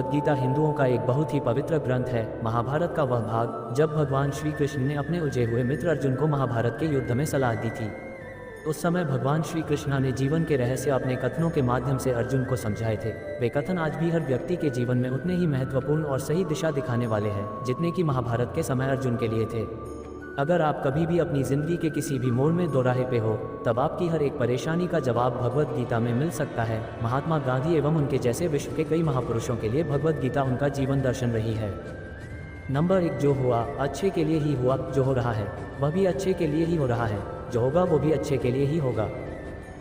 भगवद गीता हिंदुओं का एक बहुत ही पवित्र ग्रंथ है। महाभारत का वह भाग जब भगवान श्री कृष्ण ने अपने उलझे हुए मित्र अर्जुन को महाभारत के युद्ध में सलाह दी थी। उस समय भगवान श्री कृष्ण ने जीवन के रहस्य अपने कथनों के माध्यम से अर्जुन को समझाए थे। वे कथन आज भी हर व्यक्ति के जीवन में उतने ही महत्वपूर्ण और सही दिशा दिखाने वाले हैं जितने कि महाभारत के समय अर्जुन के लिए थे। अगर आप कभी भी अपनी जिंदगी के किसी भी मोड़ में दोराहे पे हो, तब आपकी हर एक परेशानी का जवाब भगवद गीता में मिल सकता है। महात्मा गांधी एवं उनके जैसे विश्व के कई महापुरुषों के लिए भगवद गीता उनका जीवन दर्शन रही है। नंबर 1, जो हुआ अच्छे के लिए ही हुआ, जो हो रहा है वह भी अच्छे के लिए ही हो रहा है, जो होगा वो भी अच्छे के लिए ही होगा।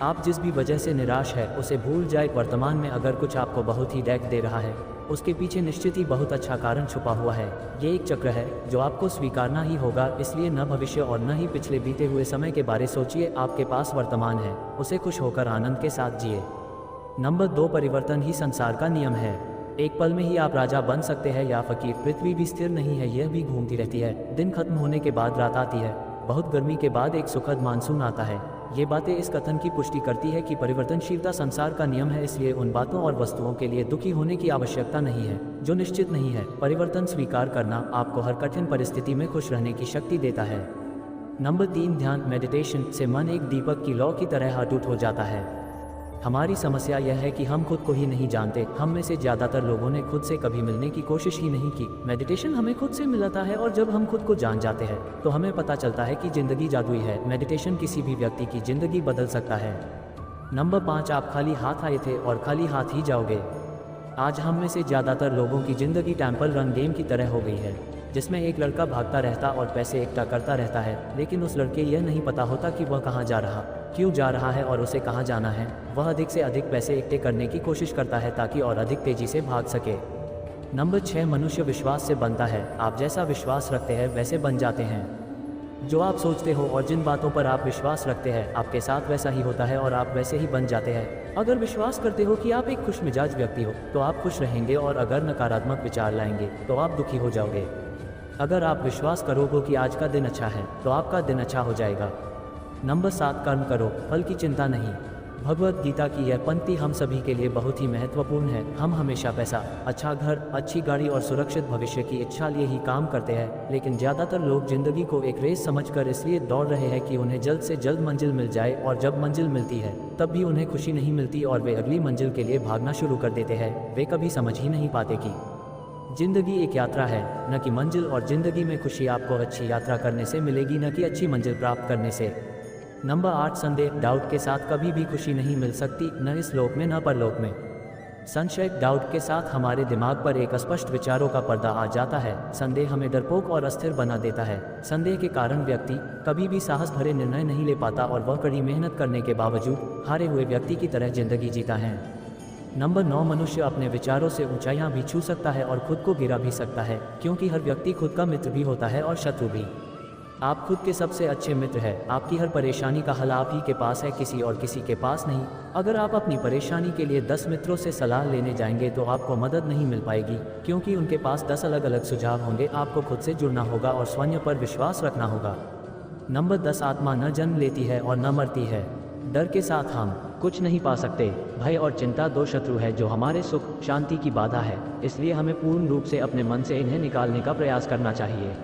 आप जिस भी वजह से निराश है उसे भूल जाए। वर्तमान में अगर कुछ आपको बहुत ही डैक दे रहा है, उसके पीछे निश्चित ही बहुत अच्छा कारण छुपा हुआ है। ये एक चक्र है जो आपको स्वीकारना ही होगा। इसलिए न भविष्य और न ही पिछले बीते हुए समय के बारे सोचिए। आपके पास वर्तमान है, उसे खुश होकर आनंद के साथ जिए। नंबर 2, परिवर्तन ही संसार का नियम है। एक पल में ही आप राजा बन सकते हैं या फकीर। पृथ्वी भी स्थिर नहीं है, यह भी घूमती रहती है। दिन खत्म होने के बाद रात आती है, बहुत गर्मी के बाद एक सुखद मानसून आता है। ये बातें इस कथन की पुष्टि करती है कि परिवर्तनशीलता संसार का नियम है। इसलिए उन बातों और वस्तुओं के लिए दुखी होने की आवश्यकता नहीं है जो निश्चित नहीं है। परिवर्तन स्वीकार करना आपको हर कठिन परिस्थिति में खुश रहने की शक्ति देता है। नंबर 3, ध्यान मेडिटेशन से मन एक दीपक की लौ की तरह अटूट हो जाता है। हमारी समस्या यह है कि हम खुद को ही नहीं जानते। हम में से ज़्यादातर लोगों ने खुद से कभी मिलने की कोशिश ही नहीं की। मेडिटेशन हमें खुद से मिलाता है और जब हम खुद को जान जाते हैं तो हमें पता चलता है कि ज़िंदगी जादुई है। मेडिटेशन किसी भी व्यक्ति की ज़िंदगी बदल सकता है। नंबर 5, आप खाली हाथ आए थे और खाली हाथ ही जाओगे। आज हम में से ज़्यादातर लोगों की ज़िंदगी टेम्पल रन गेम की तरह हो गई है, जिसमें एक लड़का भागता रहता और पैसे इकट्ठा करता रहता है, लेकिन उस लड़के यह नहीं पता होता कि वह कहाँ जा रहा, क्यों जा रहा है और उसे कहाँ जाना है। वह अधिक से अधिक पैसे इकट्ठे करने की कोशिश करता है ताकि और अधिक तेजी से भाग सके। नंबर 6, मनुष्य विश्वास से बनता है। आप जैसा विश्वास रखते हैं वैसे बन जाते हैं। जो आप सोचते हो और जिन बातों पर आप विश्वास रखते हैं आपके साथ वैसा ही होता है और आप वैसे ही बन जाते हैं। अगर विश्वास करते हो कि आप एक खुश मिजाज व्यक्ति हो तो आप खुश रहेंगे, और अगर नकारात्मक विचार लाएंगे तो आप दुखी हो जाओगे। अगर आप विश्वास करोगे कि आज का दिन अच्छा है तो आपका दिन अच्छा हो जाएगा। नंबर 7, कर्म करो, फल की चिंता नहीं। भगवद गीता की यह पंक्ति हम सभी के लिए बहुत ही महत्वपूर्ण है। हम हमेशा पैसा, अच्छा घर, अच्छी गाड़ी और सुरक्षित भविष्य की इच्छा लिए ही काम करते हैं, लेकिन ज़्यादातर लोग जिंदगी को एक रेस समझकर इसलिए दौड़ रहे हैं कि उन्हें जल्द से जल्द मंजिल मिल जाए, और जब मंजिल मिलती है तब भी उन्हें खुशी नहीं मिलती और वे अगली मंजिल के लिए भागना शुरू कर देते हैं। वे कभी समझ ही नहीं पाते कि जिंदगी एक यात्रा है, न कि मंजिल, और जिंदगी में खुशी आपको अच्छी यात्रा करने से मिलेगी, न कि अच्छी मंजिल प्राप्त करने से। नंबर 8, संदेह, डाउट के साथ कभी भी खुशी नहीं मिल सकती, न इस लोक में न परलोक में। संशय, डाउट के साथ हमारे दिमाग पर एक अस्पष्ट विचारों का पर्दा आ जाता है। संदेह हमें डरपोक और अस्थिर बना देता है। संदेह के कारण व्यक्ति कभी भी साहस भरे निर्णय नहीं ले पाता और वह कड़ी मेहनत करने के बावजूद हारे हुए व्यक्ति की तरह जिंदगी जीता है। नंबर 9, मनुष्य अपने विचारों से ऊंचाइयां भी छू सकता है और खुद को गिरा भी सकता है, क्योंकि हर व्यक्ति खुद का मित्र भी होता है और शत्रु भी। आप खुद के सबसे अच्छे मित्र हैं। आपकी हर परेशानी का हल आप ही के पास है, किसी और किसी के पास नहीं। अगर आप अपनी परेशानी के लिए 10 मित्रों से सलाह लेने जाएंगे तो आपको मदद नहीं मिल पाएगी, क्योंकि उनके पास 10 अलग अलग सुझाव होंगे। आपको खुद से जुड़ना होगा और स्वयं पर विश्वास रखना होगा। नंबर 10, आत्मा न जन्म लेती है और न मरती है। डर के साथ हम कुछ नहीं पा सकते। भय और चिंता 2 शत्रु है जो हमारे सुख शांति की बाधा है, इसलिए हमें पूर्ण रूप से अपने मन से इन्हें निकालने का प्रयास करना चाहिए।